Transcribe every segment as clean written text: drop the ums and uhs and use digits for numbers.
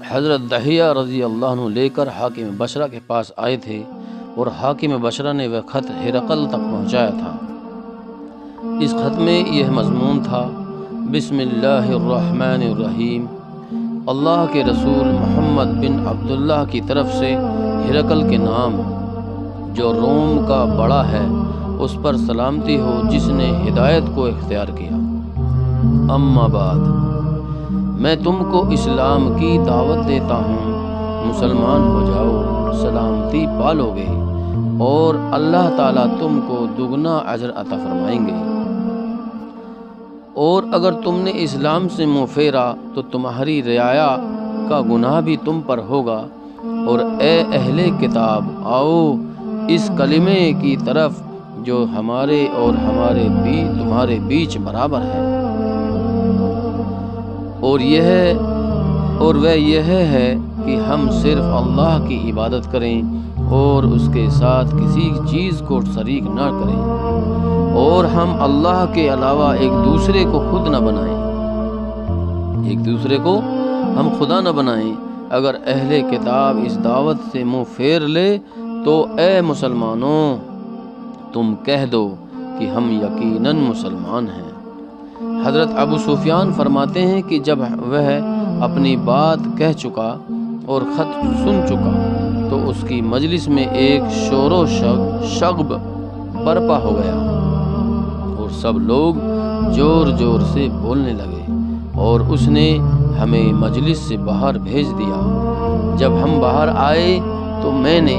حضرت دحیہ رضی اللہ عنہ لے کر حاکم بصرہ کے پاس آئے تھے اور حاکم بصرہ نے وہ خط ہرقل تک پہنچایا تھا۔ اس خط میں یہ مضمون تھا: بسم اللہ الرحمن الرحیم، اللہ کے رسول محمد بن عبداللہ کی طرف سے ہرقل کے نام، جو روم کا بڑا ہے، اس پر سلامتی ہو جس نے ہدایت کو اختیار کیا۔ اما بعد، میں تم کو اسلام کی دعوت دیتا ہوں، مسلمان ہو جاؤ، سلامتی پالو گے اور اللہ تعالیٰ تم کو دگنا اجر عطا فرمائیں گے۔ اور اگر تم نے اسلام سے منہ پھیرا تو تمہاری رعایا کا گناہ بھی تم پر ہوگا۔ اور اے اہل کتاب، آؤ اس کلمے کی طرف جو ہمارے اور تمہارے بیچ برابر ہے، اور وہ یہ ہے کہ ہم صرف اللہ کی عبادت کریں اور اس کے ساتھ کسی چیز کو شریک نہ کریں، اور ہم اللہ کے علاوہ ایک دوسرے کو ہم خدا نہ بنائیں۔ اگر اہل کتاب اس دعوت سے منہ پھیر لے تو اے مسلمانوں، تم کہہ دو کہ ہم یقیناً مسلمان ہیں۔ حضرت ابو سفیان فرماتے ہیں کہ جب وہ اپنی بات کہہ چکا اور خط سن چکا تو اس کی مجلس میں ایک شور و شغب برپا ہو گیا اور سب لوگ زور زور سے بولنے لگے، اور اس نے ہمیں مجلس سے باہر بھیج دیا۔ جب ہم باہر آئے تو میں نے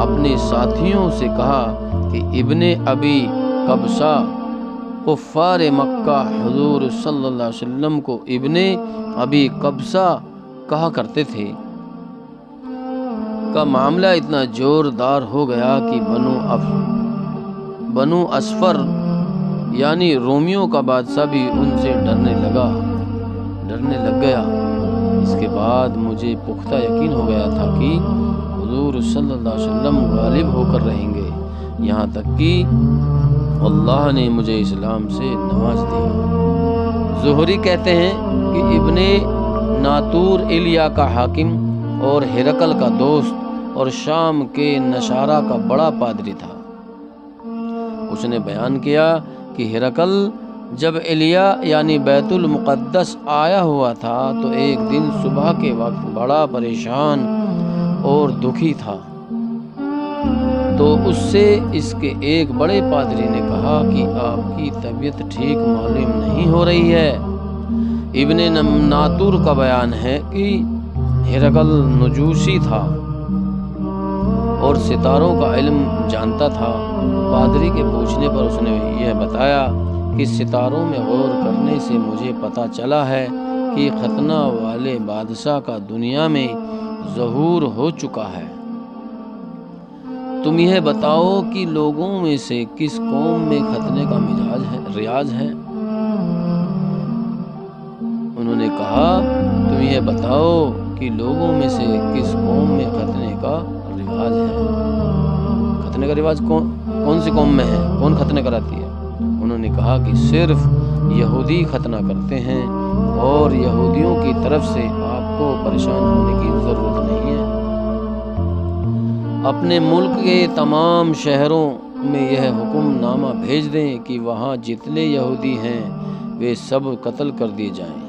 اپنے ساتھیوں سے کہا کہ ابن ابی قبصہ، کفار مکہ حضور صلی اللہ علیہ وسلم کو ابن ابی قبصہ کہا کرتے تھے، کا معاملہ اتنا زوردار ہو گیا کہ بنو اسفر یعنی رومیوں کا بادشاہ بھی ان سے ڈرنے لگ گیا۔ اس کے بعد مجھے پختہ یقین ہو گیا تھا کہ حضور صلی اللہ علیہ وسلم غالب ہو کر رہیں گے، یہاں تک کہ اللہ نے مجھے اسلام سے نواز دیا۔ زہری کہتے ہیں کہ ابن ناطور ایلیا کا حاکم اور ہرقل کا دوست اور شام کے نشارہ کا بڑا پادری تھا۔ اس نے بیان کیا کہ ہرقل جب ایلیا یعنی بیت المقدس آیا ہوا تھا تو ایک دن صبح کے وقت بڑا پریشان اور دکھی تھا، تو اس سے اس کے ایک بڑے پادری نے کہا کہ آپ کی طبیعت ٹھیک معلوم نہیں ہو رہی ہے۔ ابن ناطور کا بیان ہے کہ ہرقل نجوسی تھا اور ستاروں کا علم جانتا تھا۔ پادری کے پوچھنے پر اس نے یہ بتایا کہ ستاروں میں غور کرنے سے مجھے پتہ چلا ہے کہ ختنہ والے بادشاہ کا دنیا میں ظہور ہو چکا ہے۔ تم یہ بتاؤ کہ لوگوں میں سے کس قوم میں ختنے کا رواج ہے؟ انہوں نے کہا، تم یہ بتاؤ کہ لوگوں میں سے کس قوم میں ختنے کا رواج ہے؟ ختنے کا رواج کون سی قوم میں ہے؟ کون ختنے کراتی ہے؟ انہوں نے کہا کہ صرف یہودی ختنہ کرتے ہیں، اور یہودیوں کی طرف سے آپ کو پریشان ہونے کی ضرورت نہیں ہے۔ اپنے ملک کے تمام شہروں میں یہ حکم نامہ بھیج دیں کہ وہاں جتنے یہودی ہیں وہ سب قتل کر دیے جائیں۔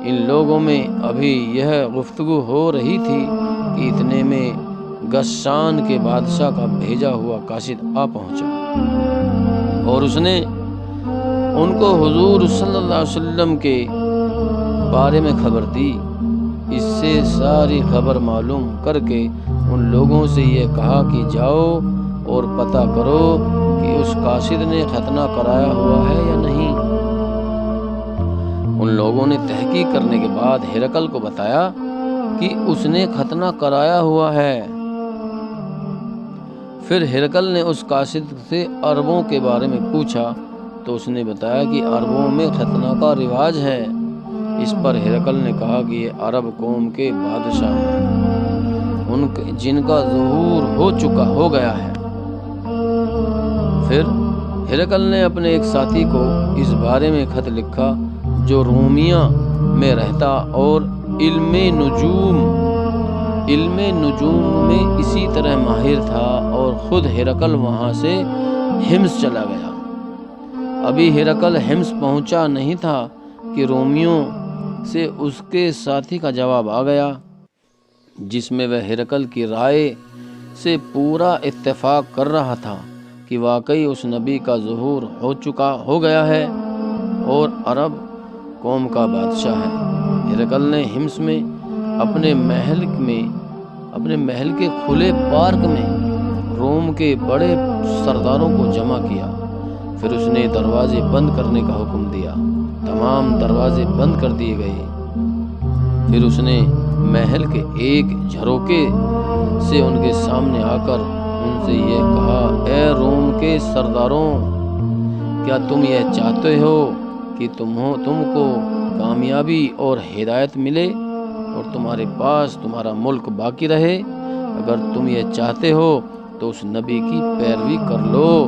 ان لوگوں میں ابھی یہ گفتگو ہو رہی تھی کہ اتنے میں غسان کے بادشاہ کا بھیجا ہوا قاصد آ پہنچا، اور اس نے ان کو حضور صلی اللہ علیہ وسلم کے بارے میں خبر دی۔ اس سے ساری خبر معلوم کر کے ان لوگوں سے یہ کہا کہ جاؤ اور پتہ کرو کہ اس قاصد نے ختنہ کرایا ہوا ہے یا نہیں۔ ان لوگوں نے تحقیق کرنے کے بعد ہرقل کو بتایا کہ اس نے ختنہ کرایا ہوا ہے۔ پھر ہرقل نے اس قاصد سے عربوں کے بارے میں پوچھا تو اس نے بتایا کہ عربوں میں ختنہ کا رواج ہے۔ اس پر ہرقل نے کہا کہ یہ عرب قوم کے بادشاہ ہیں، جن کا ظہور ہو گیا ہے۔ پھر ہرقل نے اپنے ایک ساتھی کو اس بارے میں خط لکھا جو رومیہ میں رہتا اور علم نجوم میں اسی طرح ماہر تھا، اور خود ہرقل وہاں سے حمص چلا گیا۔ ابھی ہرقل حمص پہنچا نہیں تھا کہ رومیوں سے اس کے ساتھی کا جواب آ گیا، جس میں وہ ہرقل کی رائے سے پورا اتفاق کر رہا تھا کہ واقعی اس نبی کا ظہور ہو گیا ہے اور عرب قوم کا بادشاہ ہے۔ ہرقل نے حمص میں اپنے محل کے کھلے پارک میں روم کے بڑے سرداروں کو جمع کیا۔ پھر اس نے دروازے بند کرنے کا حکم دیا۔ تمام دروازے بند کر دیے گئے۔ پھر اس نے محل کے ایک جھروکے سے ان کے سامنے آ کر ان سے یہ کہا، اے روم کے سرداروں، کیا تم یہ چاہتے ہو کہ تم کو کامیابی اور ہدایت ملے اور تمہارے پاس تمہارا ملک باقی رہے؟ اگر تم یہ چاہتے ہو تو اس نبی کی پیروی کر لو۔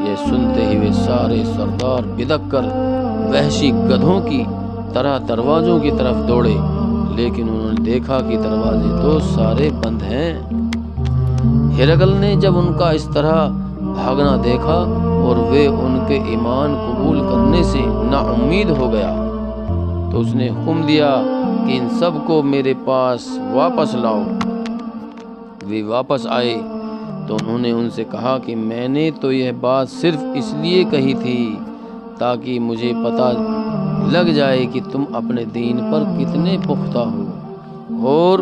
یہ سنتے ہی وہ سارے سردار بدک کر وحشی گدھوں کی طرح دروازوں کی طرف دوڑے، لیکن انہوں نے دیکھا کہ دروازے تو سارے بند ہیں۔ ہرقل نے جب ان کا اس طرح بھاگنا دیکھا اور وہ ان کے ایمان قبول کرنے سے نا امید ہو گیا، تو اس نے حکم دیا کہ ان سب کو میرے پاس واپس لاؤ۔ وہ واپس آئے تو انہوں نے ان سے کہا کہ میں نے تو یہ بات صرف اس لیے کہی تھی تاکہ مجھے پتہ لگ جائے کہ تم اپنے دین پر کتنے پختہ ہو، اور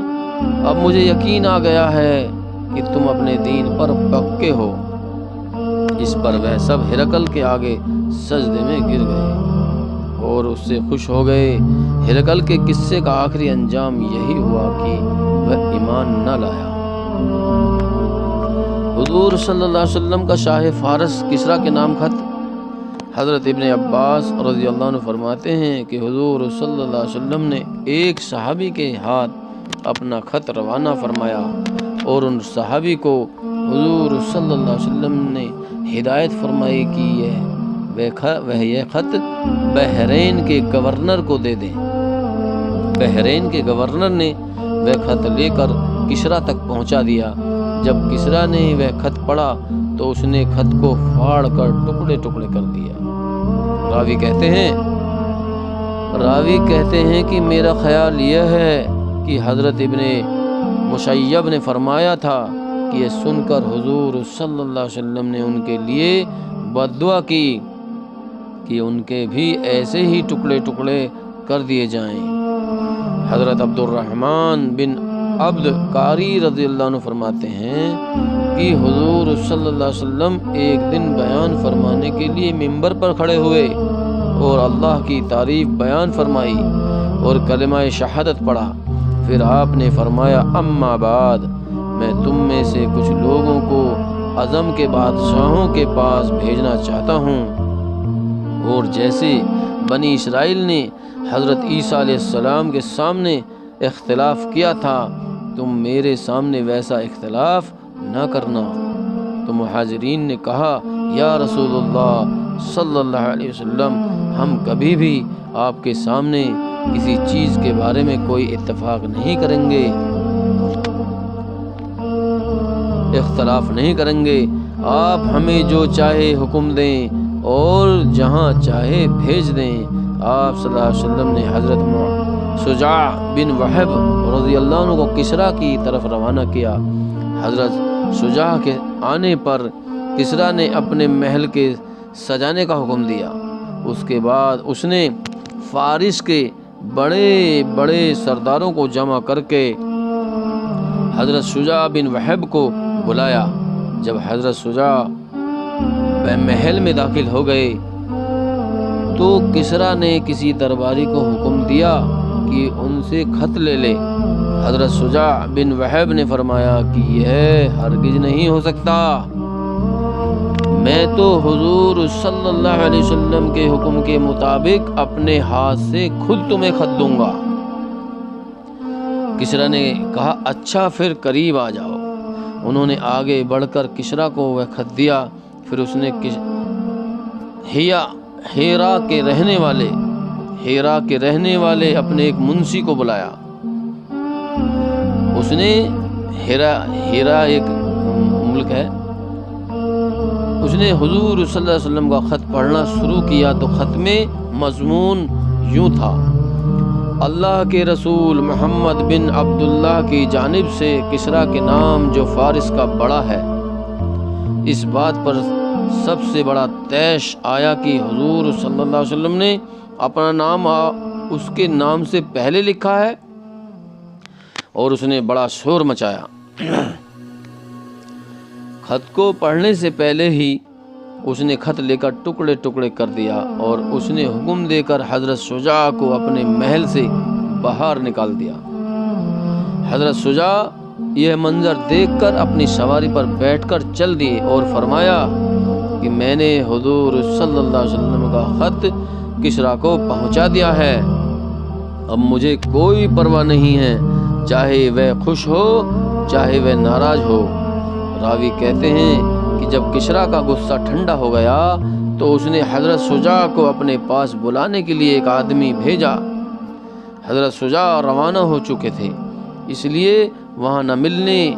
اب مجھے یقین آ گیا ہے کہ تم اپنے دین پر پکے ہو۔ اس پر وہ سب ہرقل کے آگے سجدے میں گر گئے اور اس سے خوش ہو گئے۔ ہرقل کے قصے کا آخری انجام یہی ہوا کہ وہ ایمان نہ لایا۔ حضور صلی اللہ علیہ وسلم کا شاہ فارس کسریٰ کے نام خط۔ حضرت ابن عباس رضی اللہ عنہ فرماتے ہیں کہ حضور صلی اللہ علیہ وسلم نے ایک صحابی کے ہاتھ اپنا خط روانہ فرمایا، اور ان صحابی کو حضور صلی اللہ علیہ وسلم نے ہدایت فرمائی کہ یہ خط بحرین کے گورنر کو دے دیں۔ بحرین کے گورنر نے وہ خط لے کر کسریٰ تک پہنچا دیا۔ جب کسریٰ نے وہ خط پڑھا تو اس نے خط کو پھاڑ کر ٹکڑے ٹکڑے کر دیا۔ راوی کہتے ہیں کہ میرا خیال یہ ہے کہ حضرت ابن مشیب نے فرمایا تھا کہ یہ سن کر حضور صلی اللہ علیہ وسلم نے ان کے لیے بد دعا کی کہ ان کے بھی ایسے ہی ٹکڑے ٹکڑے کر دیے جائیں۔ حضرت عبد الرحمن بن عبد قاری رضی اللہ عنہ فرماتے ہیں کہ حضور صلی اللہ علیہ وسلم ایک دن بیان فرمانے کے لیے منبر پر کھڑے ہوئے اور اللہ کی تعریف بیان فرمائی اور کلمہ شہادت پڑھا۔ پھر آپ نے فرمایا، اما بعد، میں تم میں سے کچھ لوگوں کو عظم کے بادشاہوں کے پاس بھیجنا چاہتا ہوں، اور جیسے بنی اسرائیل نے حضرت عیسیٰ علیہ السلام کے سامنے اختلاف کیا تھا، تم میرے سامنے ویسا اختلاف نہ کرنا۔ تو مہاجرین نے کہا، یا رسول اللہ صلی اللہ علیہ وسلم، ہم کبھی بھی آپ کے سامنے کسی چیز کے بارے میں کوئی اتفاق نہیں کریں گے، اختلاف نہیں کریں گے۔ آپ ہمیں جو چاہے حکم دیں اور جہاں چاہے بھیج دیں۔ آپ صلی اللہ علیہ وسلم نے حضرت شجاع بن وہب رضی اللہ عنہ کو کسریٰ کی طرف روانہ کیا۔ حضرت شجاع کے آنے پر کسریٰ نے اپنے محل کے سجانے کا حکم دیا۔ اس کے بعد اس نے فارس کے بڑے بڑے سرداروں کو جمع کر کے حضرت شجاع بن وہب کو بلایا۔ جب حضرت شجاع محل میں داخل ہو گئے تو کسریٰ نے کسی درباری کو حکم دیا کہ ان سے خط لے لے۔ حضرت شجاع بن وہب نے فرمایا کہ یہ ہرگز نہیں ہو سکتا، میں تو حضور صلی اللہ علیہ وسلم کے حکم کے مطابق اپنے ہاتھ سے خود تمہیں خط دوں گا۔ کسریٰ نے کہا، اچھا پھر قریب آ جاؤ۔ انہوں نے آگے بڑھ کر کسریٰ کو وہ خط دیا۔ پھر اس نے ہیرا کے رہنے والے اپنے ایک منشی کو بلایا۔ اس نے ہیرا ایک ملک ہے، اس نے حضور صلی اللہ علیہ وسلم کا خط پڑھنا شروع کیا تو خط میں مضمون یوں تھا: اللہ کے رسول محمد بن عبداللہ کی جانب سے کسریٰ کے نام جو فارس کا بڑا ہے، اس بات پر سب سے بڑا طیش آیا کہ حضور صلی اللہ علیہ وسلم نے اپنا نام اس کے نام سے پہلے لکھا ہے، اور اس نے بڑا شور مچایا۔ خط کو پڑھنے سے پہلے ہی اس نے خط لے کر ٹکڑے ٹکڑے کر دیا، اور اس نے حکم دے کر حضرت شجاع کو اپنے محل سے باہر نکال دیا۔ حضرت شجاع یہ منظر دیکھ کر اپنی سواری پر بیٹھ کر چل دیے اور فرمایا کہ میں نے حضور صلی اللہ علیہ وسلم کا خط کسریٰ کو پہنچا دیا ہے، اب مجھے کوئی پرواہ نہیں ہے، چاہے وہ خوش ہو چاہے وہ ناراض ہو۔ راوی کہتے ہیں کہ جب کسریٰ کا غصہ ٹھنڈا ہو گیا تو اس نے حضرت شجاع کو اپنے پاس بلانے کے لیے ایک آدمی بھیجا۔ حضرت شجاع روانہ ہو چکے تھے، اس لیے وہاں نہ ملے۔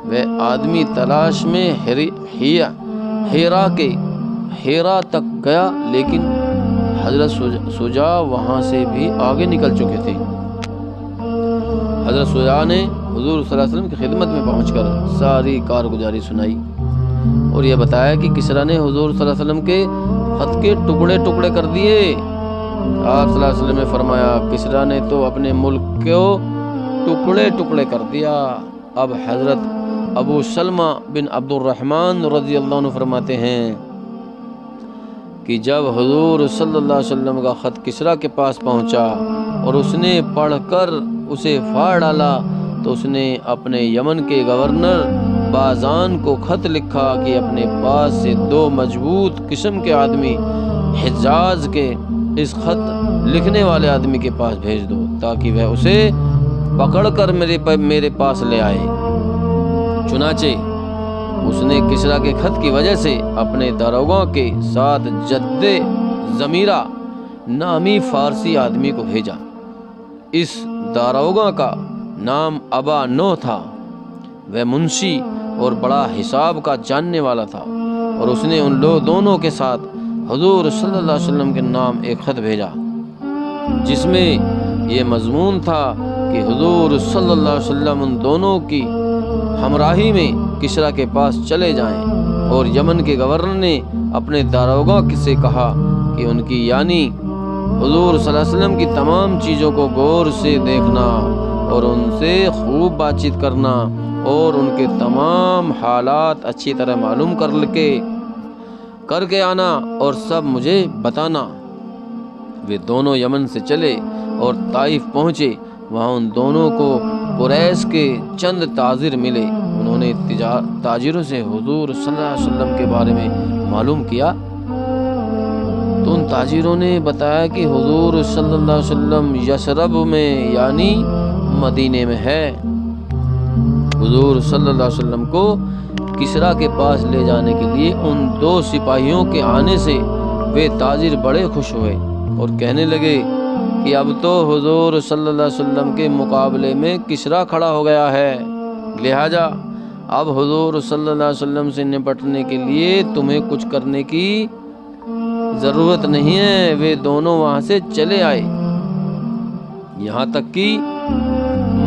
وہ آدمی تلاش میں ہیرا تک گیا، لیکن حضرت شجاع وہاں سے بھی آگے نکل چکے تھے۔ حضرت شجاع نے حضور صلی اللہ علیہ وسلم کی خدمت میں پہنچ کر ساری کارگزاری سنائی اور یہ بتایا کہ کسریٰ نے حضور صلی اللہ علیہ وسلم کے خط کے ٹکڑے ٹکڑے کر دیے۔ آپ صلی اللہ علیہ وسلم نے فرمایا، کسریٰ نے تو اپنے ملک کو ٹکڑے ٹکڑے کر دیا۔ اب حضرت ابو سلمہ بن عبد الرحمن رضی اللہ عنہ فرماتے ہیں کہ جب حضور صلی اللہ علیہ وسلم کا خط کسریٰ کے پاس پہنچا اور اس نے پڑھ کر اسے پھاڑ ڈالا تو اس نے اپنے یمن کے گورنر بازان کو خط لکھا کہ اپنے پاس سے 2 مضبوط قسم کے آدمی حجاز کے اس خط لکھنے والے آدمی کے پاس بھیج دو تاکہ وہ اسے پکڑ کر میرے پاس لے آئے۔ چنانچہ اس نے کسریٰ کے خط کی وجہ سے اپنے داروغہ کے ساتھ جد ضمیرہ نامی فارسی آدمی کو بھیجا۔ اس داروغہ کا نام ابا نوح تھا، وہ منشی اور بڑا حساب کا جاننے والا تھا، اور اس نے ان دونوں کے ساتھ حضور صلی اللہ علیہ وسلم کے نام ایک خط بھیجا جس میں یہ مضمون تھا کہ حضور صلی اللہ علیہ وسلم ان دونوں کی ہمراہی میں کسریٰ کے پاس چلے جائیں، اور یمن کے گورنر نے اپنے داروغہ سے کہا کہ ان کی یعنی حضور صلی اللہ علیہ وسلم کی تمام چیزوں کو غور سے دیکھنا اور ان سے خوب بات چیت کرنا اور ان کے تمام حالات اچھی طرح معلوم کر کے آنا اور سب مجھے بتانا۔ وہ دونوں یمن سے چلے اور طائف پہنچے۔ وہاں ان دونوں کو قریش کے چند تاجر ملے۔ انہوں نے تاجروں سے حضور صلی اللہ علیہ وسلم کے بارے میں معلوم کیا تو ان تاجروں نے بتایا کہ حضور صلی اللہ علیہ وسلم یثرب میں یعنی مدینے میں ہے۔ حضور صلی اللہ علیہ وسلم کو کسریٰ کے پاس لے جانے کے لیے ان 2 سپاہیوں کے آنے سے وہ تاجر بڑے خوش ہوئے اور کہنے لگے کہ اب تو حضور صلی اللہ علیہ وسلم کے مقابلے میں کسریٰ کھڑا ہو گیا ہے، لہذا اب حضور صلی اللہ علیہ وسلم سے نپٹنے کے لیے تمہیں کچھ کرنے کی ضرورت نہیں ہے۔ وہ دونوں وہاں سے چلے آئے یہاں تک کہ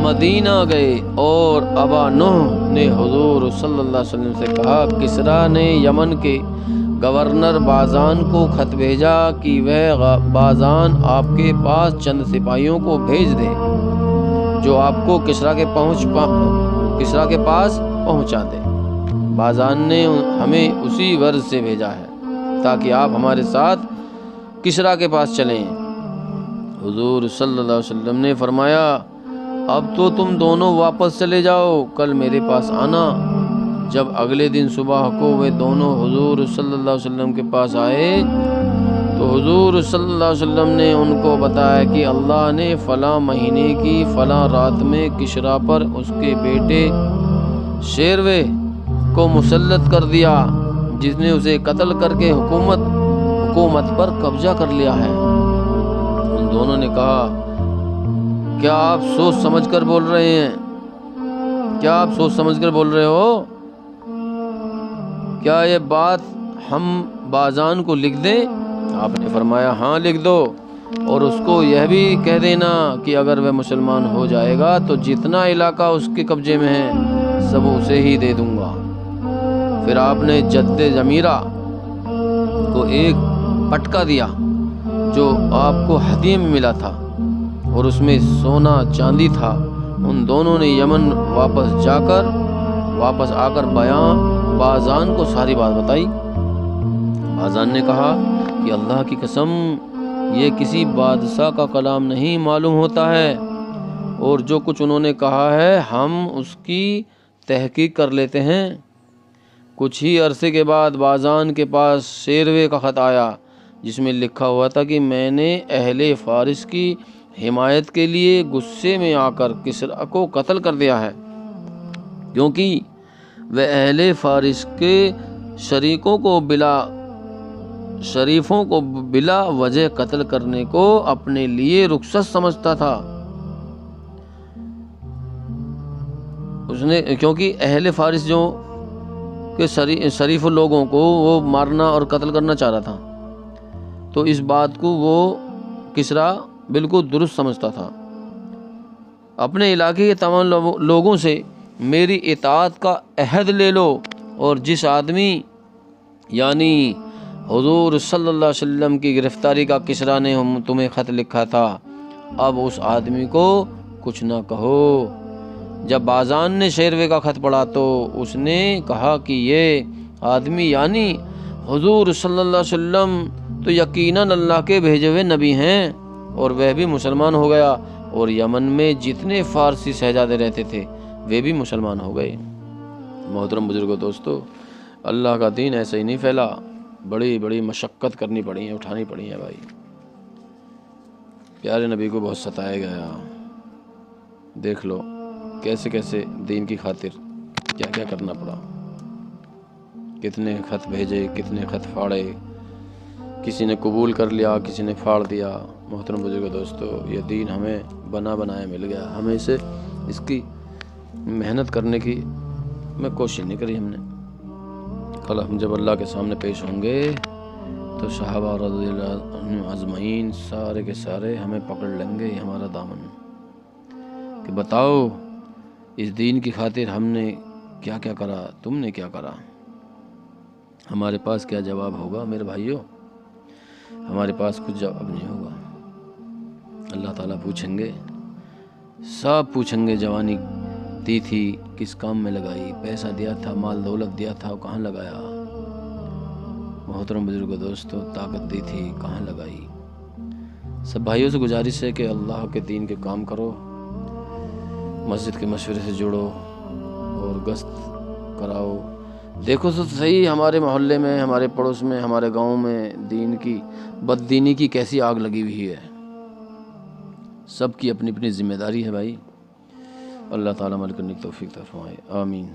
مدینہ گئے، اور ابا نوح نے حضور صلی اللہ علیہ وسلم سے کہا، کسریٰ نے یمن کے گورنر بازان کو خط بھیجا کہ وہ بازان آپ کے پاس چند سپاہیوں کو بھیج دے جو آپ کو کسریٰ کے پاس پہنچا دے۔ بازان نے ہمیں اسی غرض سے بھیجا ہے تاکہ آپ ہمارے ساتھ کسریٰ کے پاس چلیں۔ حضور صلی اللہ علیہ وسلم نے فرمایا، اب تو تم دونوں واپس چلے جاؤ، کل میرے پاس آنا۔ جب اگلے دن صبح کو وہ دونوں حضور صلی اللہ علیہ وسلم کے پاس آئے تو حضور صلی اللہ علیہ وسلم نے ان کو بتایا کہ اللہ نے فلاں مہینے کی فلاں رات میں کسریٰ پر اس کے بیٹے شیروے کو مسلط کر دیا، جس نے اسے قتل کر کے حکومت پر قبضہ کر لیا ہے۔ ان دونوں نے کہا کیا آپ سوچ سمجھ کر بول رہے ہیں؟ کیا آپ سوچ سمجھ کر بول رہے ہو؟ کیا یہ بات ہم باذان کو لکھ دیں؟ آپ نے فرمایا ہاں لکھ دو، اور اس کو یہ بھی کہہ دینا کہ اگر وہ مسلمان ہو جائے گا تو جتنا علاقہ اس کے قبضے میں ہے سب اسے ہی دے دوں گا۔ پھر آپ نے جد ضمیرہ کو ایک پٹکا دیا جو آپ کو ہدیے میں ملا تھا، اور اس میں سونا چاندی تھا۔ ان دونوں نے یمن واپس آ کر باذان کو ساری بات بتائی۔ باذان نے کہا کہ اللہ کی قسم یہ کسی بادشاہ کا کلام نہیں معلوم ہوتا ہے، اور جو کچھ انہوں نے کہا ہے ہم اس کی تحقیق کر لیتے ہیں۔ کچھ ہی عرصے کے بعد باذان کے پاس شیروے کا خط آیا جس میں لکھا ہوا تھا کہ میں نے اہل فارس کی حمایت کے لیے غصے میں آ کر کسریٰ کو قتل کر دیا ہے، کیونکہ وہ اہل فارس کے شریفوں کو بلا وجہ قتل کرنے کو اپنے لیے رخصت سمجھتا تھا۔ کیونکہ اہل فارس جو کہ شریف لوگوں کو وہ مارنا اور قتل کرنا چاہ رہا تھا، تو اس بات کو وہ کسریٰ بالکل درست سمجھتا تھا۔ اپنے علاقے کے تمام لوگوں سے میری اطاعت کا عہد لے لو، اور جس آدمی یعنی حضور صلی اللہ علیہ وسلم کی گرفتاری کا کسریٰ نے تمہیں خط لکھا تھا، اب اس آدمی کو کچھ نہ کہو۔ جب باذان نے شیروے کا خط پڑھا تو اس نے کہا کہ یہ آدمی یعنی حضور صلی اللہ علیہ وسلم تو یقیناً اللہ کے بھیجے ہوئے نبی ہیں، اور وہ بھی مسلمان ہو گیا، اور یمن میں جتنے فارسی شہزادے رہتے تھے وہ بھی مسلمان ہو گئے۔ محترم بزرگوں، دوستو، اللہ کا دین ایسے ہی نہیں پھیلا، بڑی بڑی مشقت کرنی پڑی ہیں، اٹھانی پڑی ہیں بھائی۔ پیارے نبی کو بہت ستایا گیا، دیکھ لو کیسے کیسے دین کی خاطر کیا کیا کرنا پڑا، کتنے خط بھیجے، کتنے خط پھاڑے، کسی نے قبول کر لیا، کسی نے پھاڑ دیا۔ محترم بزرگوں، دوستو، یہ دین ہمیں بنا بنایا مل گیا، ہمیں اس کی محنت کرنے کی میں کوشش نہیں کری ہم نے۔ کل ہم جب اللہ کے سامنے پیش ہوں گے تو صحابہ رضی اللہ عنہم اجمعین سارے کے سارے ہمیں پکڑ لیں گے، ہمارا دامن، کہ بتاؤ اس دین کی خاطر ہم نے کیا کیا کرا، تم نے کیا کرا۔ ہمارے پاس کیا جواب ہوگا میرے بھائیوں؟ ہمارے پاس کچھ جواب نہیں ہوگا۔ اللہ تعالیٰ پوچھیں گے، سب پوچھیں گے، جوانی دی تھی کس کام میں لگائی، پیسہ دیا تھا، مال دولت دیا تھا، کہاں لگایا۔ محترم بزرگوں، دوستو، طاقت دی تھی، کہاں لگائی۔ سب بھائیوں سے گزارش ہے کہ اللہ کے دین کے کام کرو، مسجد کے مشورے سے جڑو اور گشت کراؤ۔ دیکھو تو صحیح ہمارے محلے میں، ہمارے پڑوس میں، ہمارے گاؤں میں دین کی بددینی کی کیسی آگ لگی ہوئی ہے۔ سب کی اپنی اپنی ذمہ داری ہے بھائی۔ اللہ تعالیٰ عمل کرنے کی توفیق عطا فرمائے، آمین۔